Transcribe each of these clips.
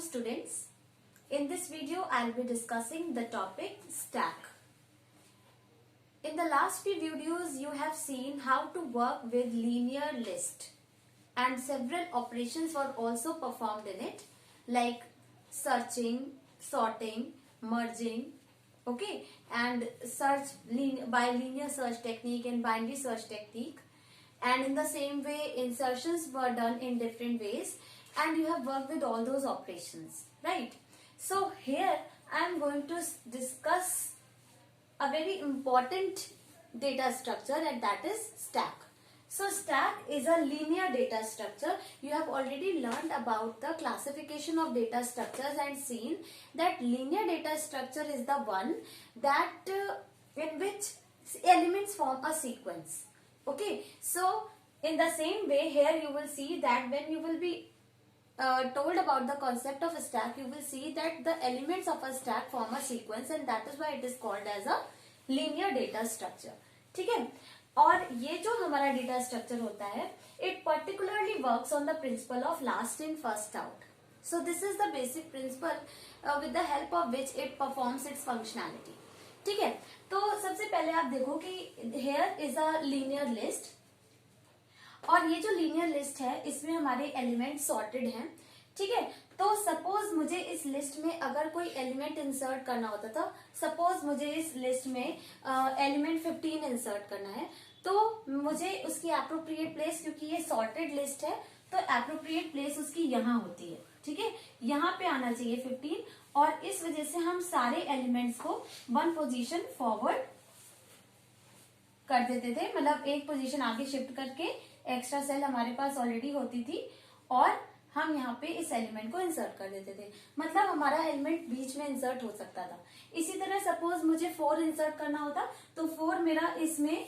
Students, in this video I'll be discussing the topic stack. In the last few videos you have seen how to work with linear list and several operations were also performed in it like searching, sorting, merging, okay, and search by linear search technique and binary search technique, and in the same way insertions were done in different ways and you have worked with all those operations, right? So here I am going to discuss a very important data structure, and that is stack. So stack is a linear data structure. You have already learned about the classification of data structures and seen that linear data structure is the one that in which elements form a sequence. Okay, so in the same way here you will see that when you will be told about the concept of a stack, you will see that the elements of a stack form a sequence and that is why it is called as a linear data structure. ठीक है, और ये जो हमारा data structure होता है it particularly works on the principle of last in first out. So this is the basic principle with the help of which it performs its functionality. ठीक है, तो सबसे पहले आप देखो कि here is a linear list और ये जो लीनियर लिस्ट है इसमें हमारे एलिमेंट सॉर्टेड हैं. ठीक है, तो सपोज मुझे इस लिस्ट में अगर कोई एलिमेंट इंसर्ट करना होता था, सपोज मुझे इस लिस्ट में एलिमेंट 15 इंसर्ट करना है, तो मुझे उसकी एप्रोप्रिएट प्लेस, क्योंकि ये सॉर्टेड लिस्ट है तो एप्रोप्रिएट प्लेस उसकी यहाँ होती है. ठीक है, यहाँ पे आना चाहिए 15 और इस वजह से हम सारे एलिमेंट्स को वन पोजीशन फॉरवर्ड कर देते थे, मतलब एक पोजीशन आगे शिफ्ट करके एक्स्ट्रा सेल हमारे पास ऑलरेडी होती थी और हम यहाँ पे इस एलिमेंट को इंसर्ट कर देते थे, मतलब हमारा एलिमेंट बीच में इंसर्ट हो सकता था. इसी तरह सपोज मुझे 4 इंसर्ट करना होता तो 4 मेरा इसमें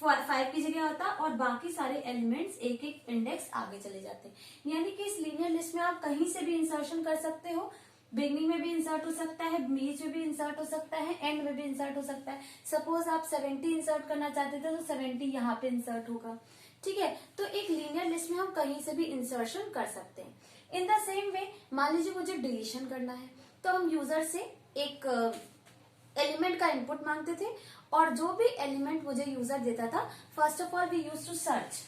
5 की जगह होता और बाकी सारे एलिमेंट्स एक एक इंडेक्स आगे चले जाते. यानी कि इस लीनियर लिस्ट में आप कहीं से भी इंसर्शन कर सकते हो, बिगनिंग में भी इंसर्ट हो सकता है, बीच में भी इंसर्ट हो सकता है, एंड में भी इंसर्ट हो सकता है. सपोज आप 70 इंसर्ट करना चाहते थे तो 70 यहाँ पे इंसर्ट होगा. ठीक है, तो एक लीनियर लिस्ट में हम कहीं से भी इंसर्शन कर सकते हैं. इन द सेम वे मान लीजिए मुझे डिलीशन करना है तो हम यूजर से एक एलिमेंट का इनपुट मांगते थे और जो भी एलिमेंट मुझे यूजर देता था, first of all we use to search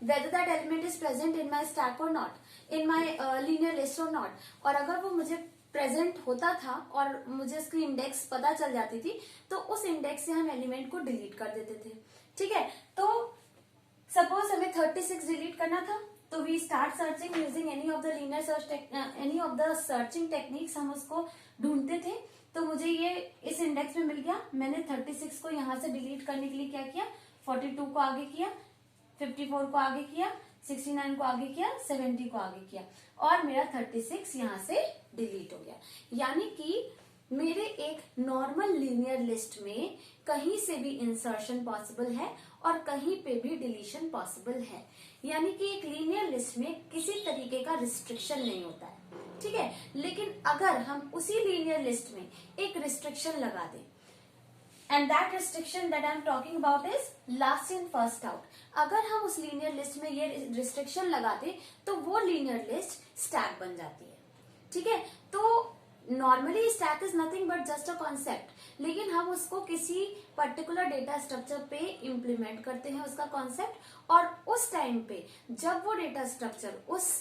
whether that element is present in my stack or not, in my linear list or not. और अगर वो मुझे प्रेजेंट होता था और मुझे उसकी इंडेक्स पता चल जाती थी तो उस इंडेक्स से हम एलिमेंट को डिलीट कर देते थे. ठीक है, तो सपोज हमें 36 डिलीट करना था तो we start searching using any of the linear search any of the searching techniques. हम उसको ढूंढते थे तो मुझे ये इस इंडेक्स में मिल गया. मैंने 36 को यहाँ से डिलीट करने के लिए क्या किया, 42 को आगे किया, 54 को आगे किया, 69 को आगे किया, 70 को आगे किया और मेरा 36 यहाँ से डिलीट हो गया. यानी कि मेरे एक नॉर्मल लीनियर लिस्ट में कहीं से भी इंसर्शन पॉसिबल है और कहीं पे भी डिलीशन पॉसिबल है. यानी कि एक लीनियर लिस्ट में किसी तरीके का रिस्ट्रिक्शन नहीं होता है. ठीक है, लेकिन अगर हम उसी लीनियर लिस्ट में एक रिस्ट्रिक्शन लगा दें, and that restriction that I am talking about is last in first out. अगर हम उस लीनियर लिस्ट में ये रिस्ट्रिक्शन लगाते तो वो लीनियर लिस्ट स्टैक बन जाती है. ठीक है, तो normally stack is nothing but just a concept, लेकिन हम उसको किसी पर्टिकुलर डेटा स्ट्रक्चर पे इम्प्लीमेंट करते हैं उसका कॉन्सेप्ट, और उस टाइम पे जब वो डेटा स्ट्रक्चर उस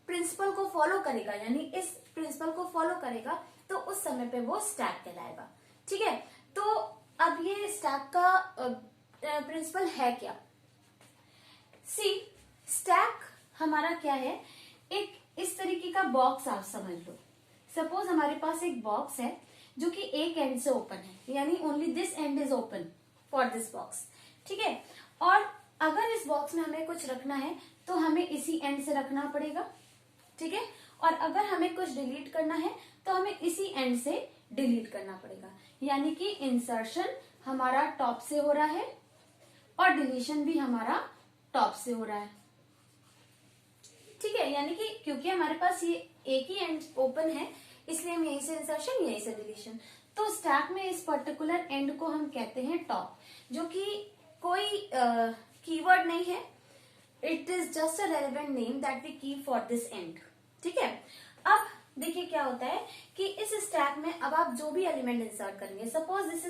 प्रिंसिपल को फॉलो करेगा, यानी इस प्रिंसिपल को फॉलो करेगा, तो उस समय पे वो स्टैक कहलाएगा. ठीक है, तो अब ये स्टैक का प्रिंसिपल है क्या. सी, स्टैक हमारा क्या है, एक इस तरीके का बॉक्स आप समझ लो. सपोज हमारे पास एक बॉक्स है जो कि एक एंड से ओपन है, यानी only this and is open for this box. ठीक है, और अगर इस बॉक्स में हमें कुछ रखना है तो हमें इसी एंड से रखना पड़ेगा. ठीक है, और अगर हमें कुछ डिलीट करना है तो हमें इसी एंड से डिलीट करना पड़ेगा. यानी कि इंसर्शन हमारा टॉप से हो रहा है और डिलीशन भी हमारा टॉप से हो रहा है. ठीक है, यानी कि क्योंकि हमारे पास ये एक ही एंड ओपन है इसलिए हम यहीं से इंसर्शन यहीं से डिलीशन. तो स्टैक में इस पर्टिकुलर एंड को हम कहते हैं टॉप, जो कि कोई कीवर्ड नहीं है, it is just a relevant name that we keep for this end. ठीक है, अब क्या होता है कि इस स्टैक में अब आप जो भी एलिमेंट इंसर्ट करेंगे, suppose this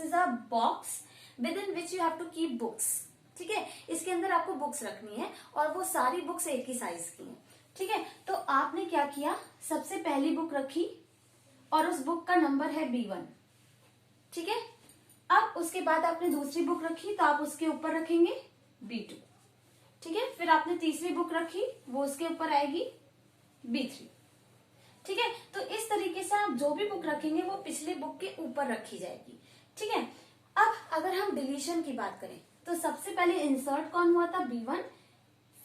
is a box within which you have to keep books, ठीक है, इसके अंदर आपको बुक्स रखनी है और वो सारी बुक्स एक ही साइज की हैं, ठीक है। तो आपने क्या किया, सबसे पहली बुक रखी और उस बुक का नंबर है B1, ठीक है। अब उसके बाद आपने दूसरी बुक रखी तो आप उसके ऊपर रखेंगे B2, ठीक है। फिर आपने तीसरी बुक रखी, वो उसके ऊपर आएगी B3, ठीक है। तो इस तरीके से आप जो भी बुक रखेंगे वो पिछले बुक के ऊपर रखी जाएगी, ठीक है। अब अगर हम डिलीशन की बात करें तो सबसे पहले इंसर्ट कौन हुआ था, B1,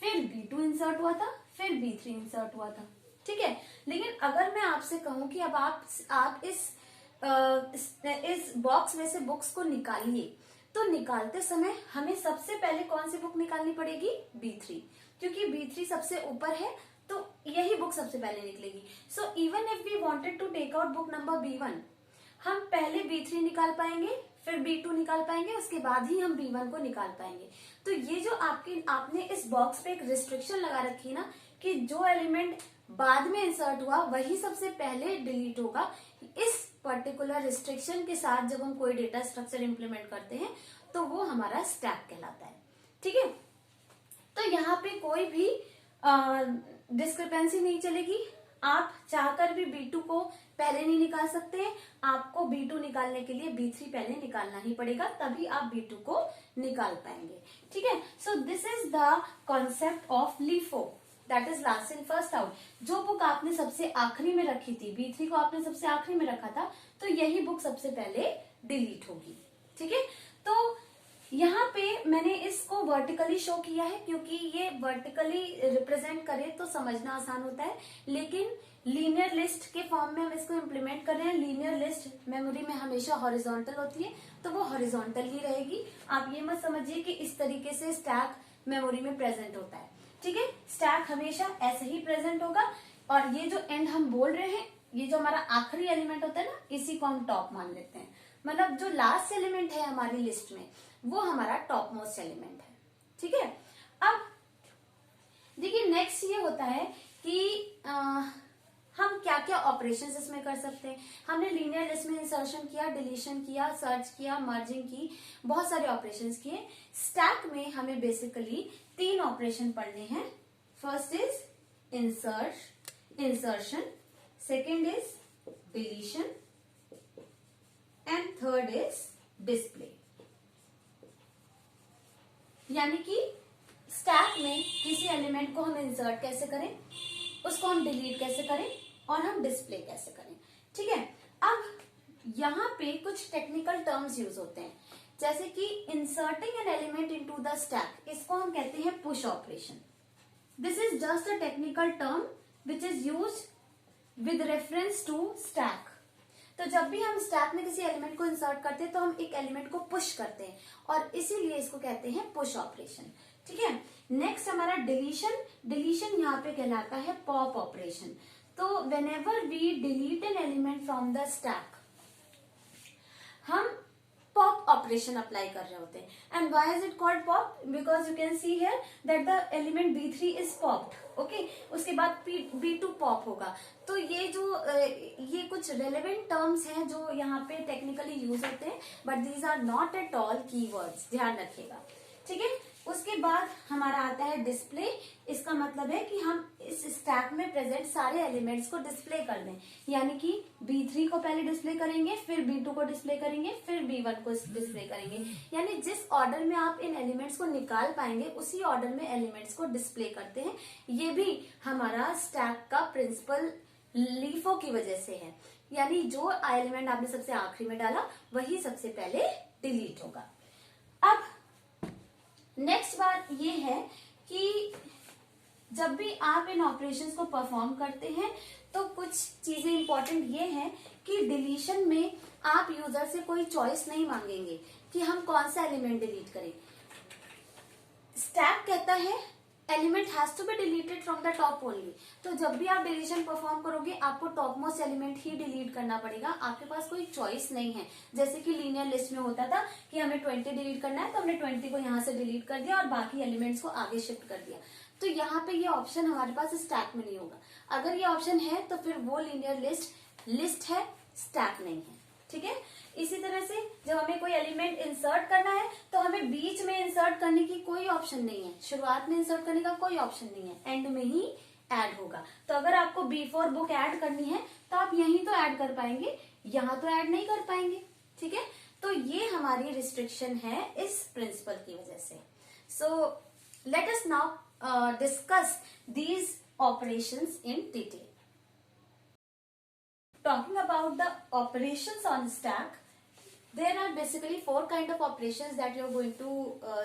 फिर B2 इंसर्ट हुआ था, फिर B3 इंसर्ट हुआ था, ठीक है। लेकिन अगर मैं आपसे कहूं कि अब आप इस बॉक्स में से बुक्स को निकालिए, तो निकालते समय हमें सबसे पहले कौन सी बुक निकालनी पड़ेगी, B3, क्योंकि B3 सबसे ऊपर है तो यही बुक सबसे पहले निकलेगी। So even if we wanted to take out book number B1, हम पहले B3 निकाल पाएंगे, फिर B2 निकाल पाएंगे, उसके बाद ही हम B1 को निकाल पाएंगे। तो ये जो आपने इस बॉक्स पे एक रिस्ट्रिक्शन लगा रखी है ना कि जो एलिमेंट बाद में इंसर्ट हुआ वही सबसे पहले डिलीट होगा, इस पर्टिकुलर रिस्ट्रिक्शन के साथ जब हम कोई डेटा स्ट्रक्चर इंप्लीमेंट करते हैं तो वो हमारा स्टैक कहलाता है, ठीक है। तो यहाँ पे कोई भी डिस्क्रिपेंसी नहीं चलेगी, आप चाहकर भी B2 को पहले नहीं निकाल सकते, आपको B2 निकालने के लिए B3 पहले निकालना ही पड़ेगा, तभी आप B2 को निकाल पाएंगे, ठीक है। So this is the concept of LIFO, that is last in first out. जो बुक आपने सबसे आखिरी में रखी थी, B3 को आपने सबसे आखिरी में रखा था, तो यही बुक सबसे पहले डिलीट होगी, ठीक है। तो यहाँ पे मैंने इसको वर्टिकली शो किया है क्योंकि ये वर्टिकली रिप्रेजेंट करे तो समझना आसान होता है, लेकिन लीनियर लिस्ट के फॉर्म में हम इसको इम्प्लीमेंट कर रहे हैं। लीनियर लिस्ट मेमोरी में हमेशा हॉरिजॉन्टल होती है, तो वो हॉरिजॉन्टल ही रहेगी। आप ये मत समझिए कि इस तरीके से स्टैक मेमोरी में प्रेजेंट होता है, ठीक है। स्टैक हमेशा ऐसे ही प्रेजेंट होगा, और ये जो एंड हम बोल रहे हैं, ये जो हमारा आखिरी एलिमेंट होता है ना, इसी को हम टॉप मान लेते हैं। मतलब जो लास्ट एलिमेंट है हमारी लिस्ट में वो हमारा टॉप मोस्ट एलिमेंट है, ठीक है। अब देखिए नेक्स्ट ये होता है कि हम क्या क्या ऑपरेशंस इसमें कर सकते हैं। हमने लीनियर लिस्ट में इंसर्शन किया, डिलीशन किया, सर्च किया, मर्जिंग की, बहुत सारे ऑपरेशंस किए। स्टैक में हमें बेसिकली 3 ऑपरेशन पढ़ने हैं। First is insertion, second is deletion and third is display. यानी कि स्टैक में किसी एलिमेंट को हम इंसर्ट कैसे करें, उसको हम डिलीट कैसे करें और हम डिस्प्ले कैसे करें, ठीक है। अब यहाँ पे कुछ टेक्निकल टर्म्स यूज होते हैं, जैसे कि inserting an element into the stack, इसको हम कहते हैं push operation. This is just a technical term which is used with reference to stack. तो जब भी हम स्टैक में किसी एलिमेंट को इंसर्ट करते हैं तो हम एक एलिमेंट को पुश करते हैं, और इसीलिए इसको कहते हैं पुश ऑपरेशन, ठीक है। नेक्स्ट हमारा डिलीशन यहाँ पे कहलाता है पॉप ऑपरेशन। तो whenever we delete an element from the stack, हम पॉप ऑपरेशन अप्लाई कर रहे होते हैं। And why is it called pop, because you can see here that the element B3 is popped, okay. उसके बाद B2 pop होगा। तो ये कुछ रेलेवेंट टर्म्स हैं जो यहाँ पे टेक्निकली यूज होते हैं, but these are not at all keywords, ध्यान रखिएगा, ठीक है। उसके बाद हमारा आता है डिस्प्ले। इसका मतलब है कि हम इस स्टैक में प्रेजेंट सारे एलिमेंट्स को डिस्प्ले कर दें, यानी कि B3 को पहले डिस्प्ले करेंगे, फिर B2 को डिस्प्ले करेंगे, फिर B1 को डिस्प्ले करेंगे। यानी जिस ऑर्डर में आप इन एलिमेंट्स को निकाल पाएंगे उसी ऑर्डर में एलिमेंट्स को डिस्प्ले करते हैं। ये भी हमारा स्टैक का प्रिंसिपल लीफो की वजह से है, यानी जो एलिमेंट आपने सबसे आखिरी में डाला वही सबसे पहले डिलीट होगा। अब नेक्स्ट बात ये है कि जब भी आप इन ऑपरेशंस को परफॉर्म करते हैं तो कुछ चीजें इंपॉर्टेंट ये हैं कि डिलीशन में आप यूजर से कोई चॉइस नहीं मांगेंगे कि हम कौन सा एलिमेंट डिलीट करें। स्टैक कहता है element has to be deleted from the top only. तो जब भी आप डिलीशन परफॉर्म करोगे आपको टॉप मोस्ट एलिमेंट ही डिलीट करना पड़ेगा, आपके पास कोई चॉइस नहीं है। जैसे कि लीनियर लिस्ट में होता था कि हमें 20 डिलीट करना है, तो हमने 20 को यहाँ से डिलीट कर दिया और बाकी एलिमेंट्स को आगे शिफ्ट कर दिया। तो यहाँ पे ये ऑप्शन हमारे पास स्टैक में नहीं होगा। अगर ये ऑप्शन है तो फिर वो लीनियर लिस्ट है, स्टैक नहीं है। ठीक है, इसी तरह से जब हमें कोई एलिमेंट इंसर्ट करना है तो हमें बीच में इंसर्ट करने की कोई ऑप्शन नहीं है, शुरुआत में इंसर्ट करने का कोई ऑप्शन नहीं है, एंड में ही ऐड होगा। तो अगर आपको बिफोर बुक ऐड करनी है तो आप यहीं तो ऐड कर पाएंगे, यहाँ तो ऐड नहीं कर पाएंगे। ठीक है, तो ये हमारी रिस्ट्रिक्शन है इस प्रिंसिपल की वजह से। So let us now discuss these operations in detail. Talking about the operations on stack, there are basically 4 kind of operations that you are going to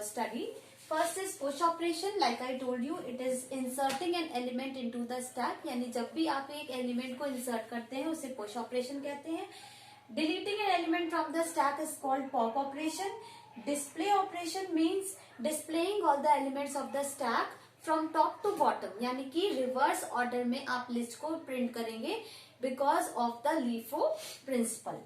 study. First is push operation. Like I told you, it is inserting an element into the stack. यानी जब भी आप एक element को insert करते हैं उसे push operation कहते हैं। Deleting an element from the stack is called pop operation. Display operation means displaying all the elements of the stack from top to bottom, यानी कि रिवर्स ऑर्डर में आप लिस्ट को प्रिंट करेंगे because of the LIFO principle.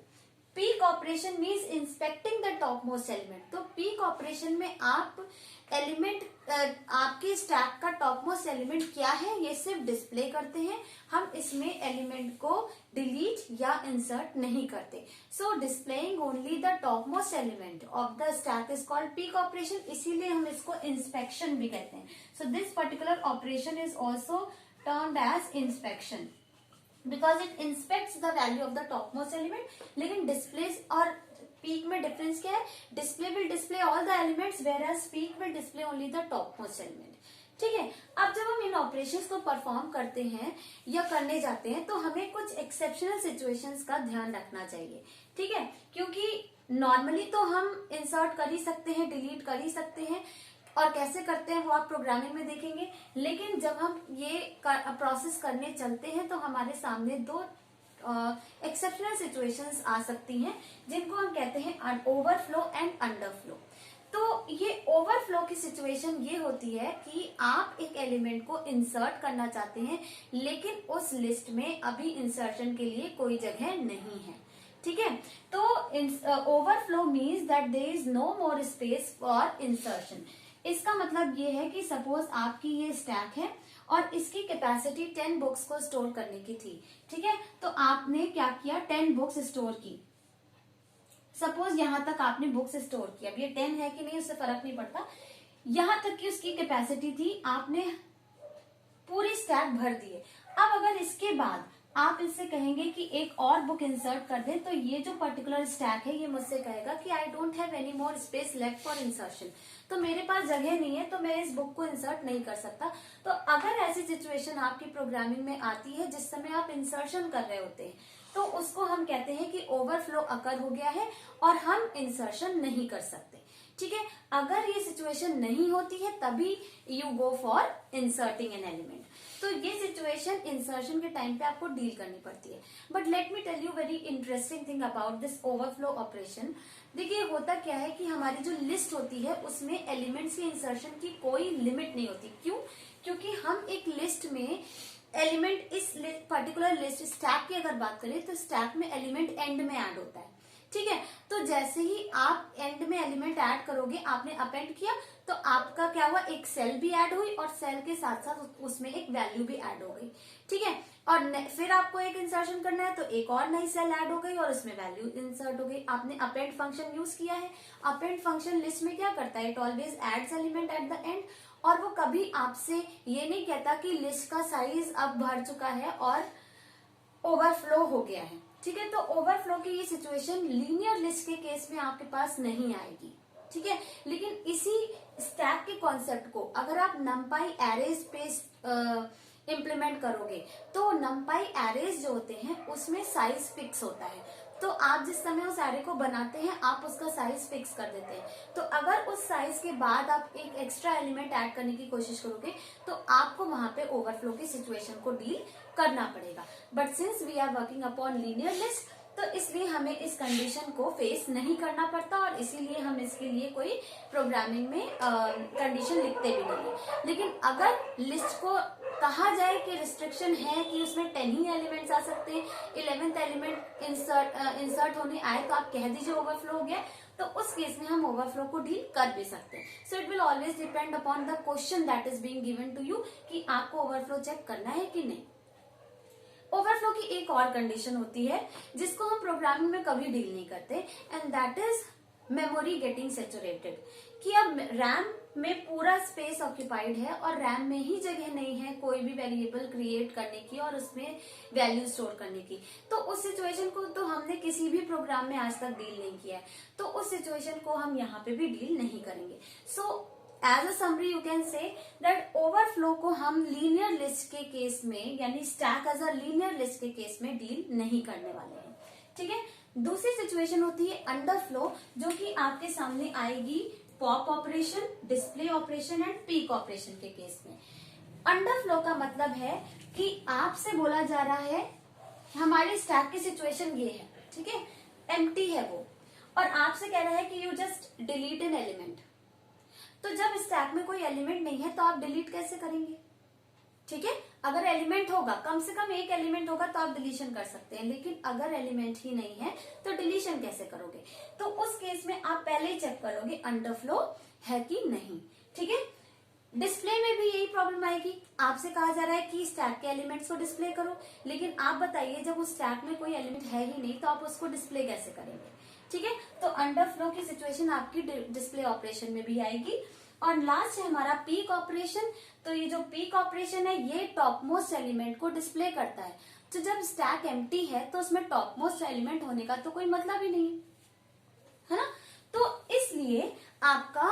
Peak operation means inspecting the topmost element. तो peak operation में आप element आपके स्टैक का टॉपमोस्ट एलिमेंट क्या है ये सिर्फ डिस्प्ले करते हैं, हम इसमें एलिमेंट को डिलीट या इंसर्ट नहीं करते। So displaying only the topmost element of the stack is called peek operation, इसीलिए हम इसको इंस्पेक्शन भी कहते हैं। So this particular operation is also termed as inspection because it inspects the value of the topmost element. लेकिन displays और peak में difference क्या है? Display will display all the elements whereas peak will display only the topmost element. ठीक है, अब जब हम इन ऑपरेशंस को परफॉर्म करते हैं या करने जाते हैं तो हमें कुछ एक्सेप्शनल सिचुएशंस का ध्यान रखना चाहिए। ठीक है, क्योंकि नॉर्मली तो हम इंसर्ट कर ही सकते हैं, डिलीट कर ही सकते हैं, और कैसे करते हैं वो आप प्रोग्रामिंग में देखेंगे। लेकिन जब हम ये प्रोसेस करने चलते हैं तो हमारे सामने 2 एक्सेप्शनल सिचुएशंस आ सकती हैं जिनको हम कहते हैं ओवरफ्लो एंड अंडरफ्लो। तो ये ओवरफ्लो की सिचुएशन ये होती है कि आप एक एलिमेंट को इंसर्ट करना चाहते हैं लेकिन उस लिस्ट में अभी इंसर्शन के लिए कोई जगह नहीं है। ठीक है, तो overflow means that there is no more space for insertion. इसका मतलब ये है कि सपोज आपकी ये स्टैक है और इसकी कैपेसिटी 10 बुक्स को स्टोर करने की थी। ठीक है, तो आपने क्या किया, 10 बुक्स स्टोर की। सपोज यहां तक आपने बुक्स स्टोर की, अब ये 10 है कि नहीं उससे फर्क नहीं पड़ता, यहां तक की उसकी कैपेसिटी थी, आपने पूरी स्टैक भर दिए। अब अगर इसके बाद आप इससे कहेंगे कि एक और बुक इंसर्ट कर दें तो ये जो पर्टिकुलर स्टैक है ये मुझसे कहेगा कि I don't have any more space left for insertion, तो मेरे पास जगह नहीं है तो मैं इस बुक को इंसर्ट नहीं कर सकता। तो अगर ऐसी सिचुएशन आपकी प्रोग्रामिंग में आती है जिस समय आप इंसर्शन कर रहे होते हैं तो उसको हम कहते हैं कि ओवरफ्लो अकर हो गया है और हम इंसर्शन नहीं कर सकते। ठीक है, अगर ये सिचुएशन नहीं होती है तभी you go for inserting an element. तो ये सिचुएशन इंसर्शन के टाइम पे आपको डील करनी पड़ती है। But let me tell you very interesting thing about this overflow operation. देखिए होता क्या है कि हमारी जो लिस्ट होती है उसमें एलिमेंट्स के इंसर्शन की कोई लिमिट नहीं होती। क्यों? क्योंकि हम एक लिस्ट में एलिमेंट, इस पर्टिकुलर लिस्ट स्टैक की अगर बात करें तो स्टैक में एलिमेंट एंड में ऐड होता है। ठीक है, तो जैसे ही आप एंड में एलिमेंट ऐड करोगे, आपने अपेंड किया तो आपका क्या हुआ, एक सेल भी ऐड हुई और सेल के साथ साथ उसमें एक वैल्यू भी ऐड हो गई। ठीक है, और फिर आपको एक इंसर्शन करना है तो एक और नई सेल ऐड हो गई और उसमें वैल्यू इंसर्ट हो गई। आपने अपेंड फंक्शन यूज किया है। अपेंड फंक्शन लिस्ट में क्या करता है, it always adds element at the end, और वो कभी आपसे ये नहीं कहता कि लिस्ट का साइज अब भर चुका है और ओवरफ्लो हो गया है। ठीक है, तो ओवरफ्लो की ये सिचुएशन लीनियर लिस्ट के केस में आपके पास नहीं आएगी। ठीक है, लेकिन इसी स्टैक के कॉन्सेप्ट को अगर आप नमपाई एरेज पे इम्प्लीमेंट करोगे तो नमपाई एरेज जो होते हैं उसमें साइज फिक्स होता है। तो आप जिस समय उस एरे को बनाते हैं आप उसका साइज फिक्स कर देते हैं। तो अगर उस साइज के बाद आप एक एक्स्ट्रा एलिमेंट ऐड करने की कोशिश करोगे तो आपको वहां पे ओवरफ्लो की सिचुएशन को डील करना पड़ेगा। But since we are working upon linear list तो इसलिए हमें इस कंडीशन को फेस नहीं करना पड़ता और इसीलिए हम इसके लिए कोई प्रोग्रामिंग में कंडीशन लिखते भी नहीं है। लेकिन अगर लिस्ट को कहा जाए कि रिस्ट्रिक्शन है कि उसमें 10 ही एलिमेंट्स आ सकते हैं, 11th एलिमेंट इंसर्ट होने आए तो आप कह दीजिए ओवरफ्लो हो गया, तो उस केस में हम ओवरफ्लो को डील कर भी सकते हैं. So it will always depend upon the question that is being given to you कि आपको ओवरफ्लो चेक करना है कि नहीं. ओवरफ्लो की एक और कंडीशन होती है जिसको हम प्रोग्रामिंग में कभी डील नहीं करते, and that is memory getting saturated. कि अब रैम में पूरा स्पेस ऑक्यूपाइड है और रैम में ही जगह नहीं है कोई भी वेरिएबल क्रिएट करने की और उसमें वैल्यू स्टोर करने की. तो उस सिचुएशन को तो हमने किसी भी प्रोग्राम में आज तक डील नहीं किया है, तो उस सिचुएशन को हम यहाँ पे भी डील नहीं करेंगे. So as a summary you can say that overflow को हम लीनियर लिस्ट के केस में, यानी stack as a linear list के केस में डील नहीं करने वाले हैं. ठीक है. दूसरी सिचुएशन होती है अंडरफ्लो, जो कि आपके सामने आएगी pop operation, display operation and peak operation के केस में. अंडरफ्लो का मतलब है कि आपसे बोला जा रहा है हमारी स्टैक की सिचुएशन ये है, ठीक है, एम्प्टी है वो, और आपसे कह रहा है कि you just delete an element. तो जब स्टैक में कोई एलिमेंट नहीं है तो आप डिलीट कैसे करेंगे. ठीक है. अगर एलिमेंट होगा, कम से कम एक एलिमेंट होगा तो आप डिलीशन कर सकते हैं, लेकिन अगर एलिमेंट ही नहीं है तो डिलीशन कैसे करोगे. तो उस केस में आप पहले ही चेक करोगे अंडरफ्लो है कि नहीं. ठीक है. डिस्प्ले में भी यही प्रॉब्लम आएगी. आपसे कहा जा रहा है कि स्टैक के एलिमेंट्स को डिस्प्ले करो, लेकिन आप बताइए जब उस स्टैक में कोई एलिमेंट है ही नहीं तो आप उसको डिस्प्ले कैसे करेंगे. ठीक है. तो अंडरफ्लो की सिचुएशन आपकी डिस्प्ले ऑपरेशन में भी आएगी. और लास्ट है हमारा पीक ऑपरेशन. तो ये जो पीक ऑपरेशन है ये टॉप मोस्ट एलिमेंट को डिस्प्ले करता है. तो जब स्टैक एम्प्टी है तो उसमें टॉप मोस्ट एलिमेंट होने का तो कोई मतलब ही नहीं है ना. तो इसलिए आपका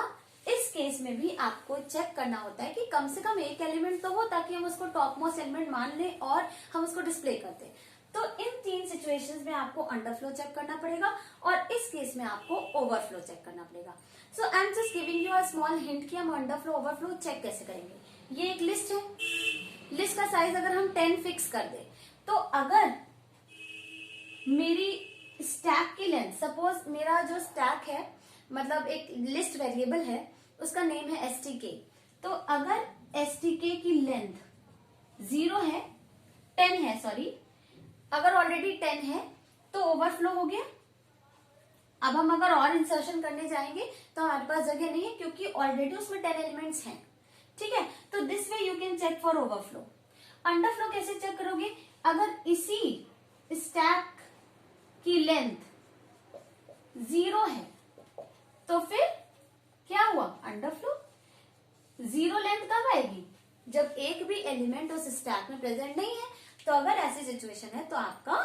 इस केस में भी आपको चेक करना होता है कि कम से कम एक एलिमेंट तो हो, ताकि हम उसको टॉप मोस्ट एलिमेंट मान लें और हम उसको डिस्प्ले कर दें. तो इन तीन सिचुएशंस में आपको अंडरफ्लो चेक करना पड़ेगा और इस केस में आपको ओवरफ्लो चेक करना पड़ेगा. So I am just giving you a small hint कि हम अंडरफ्लो ओवरफ्लो चेक कैसे करेंगे. ये एक लिस्ट है. लिस्ट का साइज अगर हम 10 फिक्स कर दे, तो अगर मेरी स्टैक की लेंथ, सपोज मेरा जो स्टैक है मतलब एक लिस्ट वेरिएबल है, उसका नेम है stk. तो अगर stk की लेंथ 0 है, 10 है, सॉरी, अगर ऑलरेडी 10 है तो ओवरफ्लो हो गया. अब हम अगर और इंसर्शन करने जाएंगे तो हमारे पास जगह नहीं है क्योंकि ऑलरेडी उसमें 10 एलिमेंट्स हैं. ठीक है. तो this way you can check for overflow. Underflow कैसे चेक करोगे. अगर इसी स्टैक की लेंथ 0 है तो फिर क्या हुआ, अंडरफ्लो. 0 लेंथ कब आएगी, जब एक भी एलिमेंट उस स्टैक में प्रेजेंट नहीं है. तो अगर ऐसी सिचुएशन है तो आपका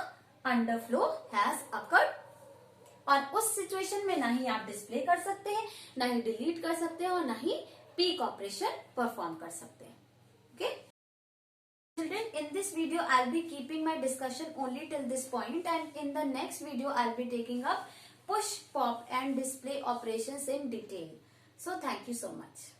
अंडरफ्लो हैज अकर्ड. और उस सिचुएशन में ना ही आप डिस्प्ले कर सकते हैं, ना ही डिलीट कर सकते हैं, और ना ही पीक ऑपरेशन परफॉर्म कर सकते हैं. Okay children, in this video I'll be keeping my discussion only till this point, and in the next video I'll be taking up push, pop and display operations in detail. So thank you so much.